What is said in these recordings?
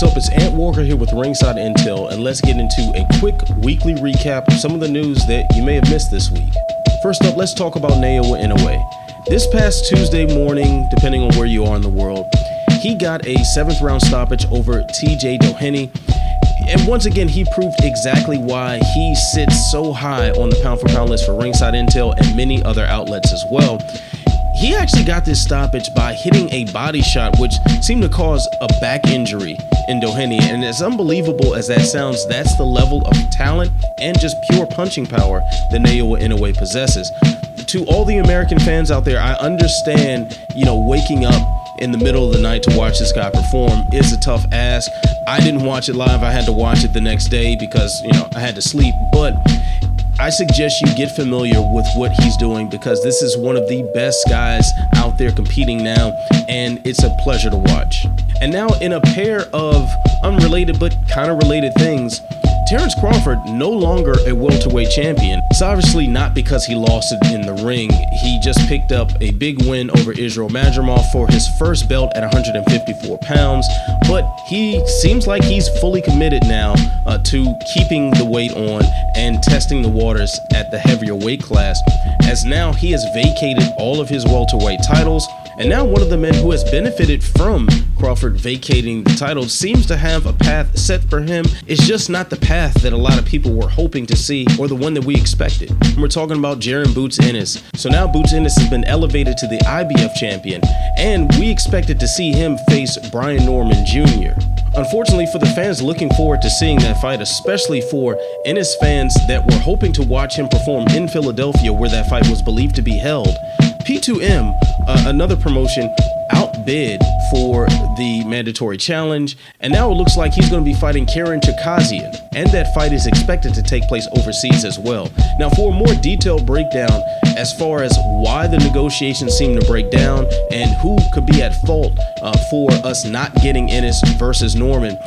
What's up? It's Ant Walker here with Ringside Intel, and let's get into a quick weekly recap of some of the news that you may have missed this week. First up, let's talk about Inoue. This past Tuesday morning, depending on where you are in the world, he got a 7th round stoppage over TJ Doheny. And once again, he proved exactly why he sits so high on the pound for pound list for Ringside Intel and many other outlets as well. He actually got this stoppage by hitting a body shot, which seemed to cause a back injury in Doheny. And as unbelievable as that sounds, that's the level of talent and just pure punching power that Inoue possesses. To all the American fans out there, I understand, waking up in the middle of the night to watch this guy perform is a tough ask. I didn't watch it live. I had to watch it the next day because, I had to sleep. But I suggest you get familiar with what he's doing because this is one of the best guys out there competing now, and it's a pleasure to watch. And now in a pair of unrelated but kind of related things, Crawford no longer a welterweight champion. It's obviously not because he lost it in the ring. He just picked up a big win over Israel Madrimov for his first belt at 154 pounds, but he seems like he's fully committed now to keeping the weight on and testing the waters at the heavier weight class, as now he has vacated all of his welterweight titles. And now one of the men who has benefited from Crawford vacating the title seems to have a path set for him. It's just not the path that a lot of people were hoping to see or the one that we expected. And we're talking about Jaron Boots Ennis. So now Boots Ennis has been elevated to the IBF champion, and we expected to see him face Brian Norman Jr. Unfortunately for the fans looking forward to seeing that fight, especially for Ennis fans that were hoping to watch him perform in Philadelphia where that fight was believed to be held, P2M, another promotion, outbid for the mandatory challenge, and now it looks like he's going to be fighting Karen Chikazian, and that fight is expected to take place overseas as well. Now, for a more detailed breakdown as far as why the negotiations seem to break down and who could be at fault for us not getting Ennis versus Norman,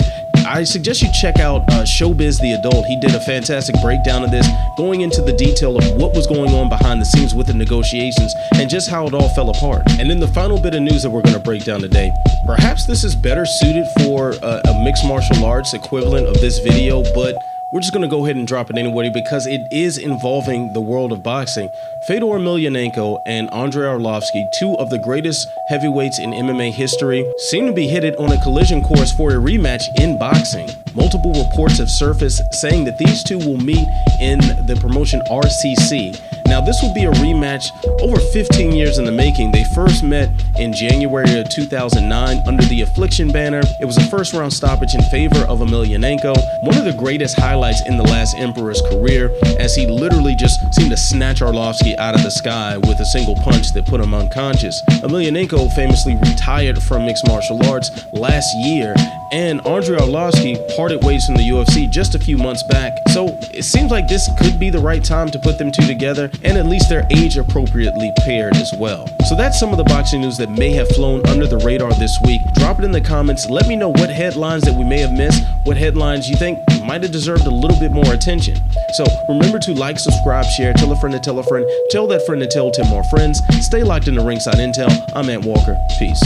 I suggest you check out Showbiz the Adult. He did a fantastic breakdown of this, going into the detail of what was going on behind the scenes with the negotiations and just how it all fell apart. And then the final bit of news that we're going to break down today, perhaps this is better suited for a mixed martial arts equivalent of this video, but we're just going to go ahead and drop it anyway because it is involving the world of boxing. Fedor Emelianenko and Andrei Arlovsky, two of the greatest heavyweights in MMA history, seem to be headed on a collision course for a rematch in boxing. Multiple reports have surfaced saying that these two will meet in the promotion RCC. Now, this will be a rematch over 15 years in the making. They first met in January of 2009 under the Affliction banner. It was a first round stoppage in favor of Emelianenko, one of the greatest highlights in the last Emperor's career, as he literally just seemed to snatch Arlovsky out of the sky with a single punch that put him unconscious. Emelianenko famously retired from mixed martial arts last year, and Andrei Arlovsky parted ways from the UFC just a few months back. So it seems like this could be the right time to put them two together, and at least they're age appropriately paired as well. So that's some of the boxing news that may have flown under the radar this week. Drop it in the comments. Let me know what headlines that we may have missed, what headlines you think might have deserved a little bit more attention. So remember to like, subscribe, share, tell a friend to tell a friend, tell that friend to tell 10 more friends. Stay locked into Ringside Intel. I'm Ant Walker. Peace.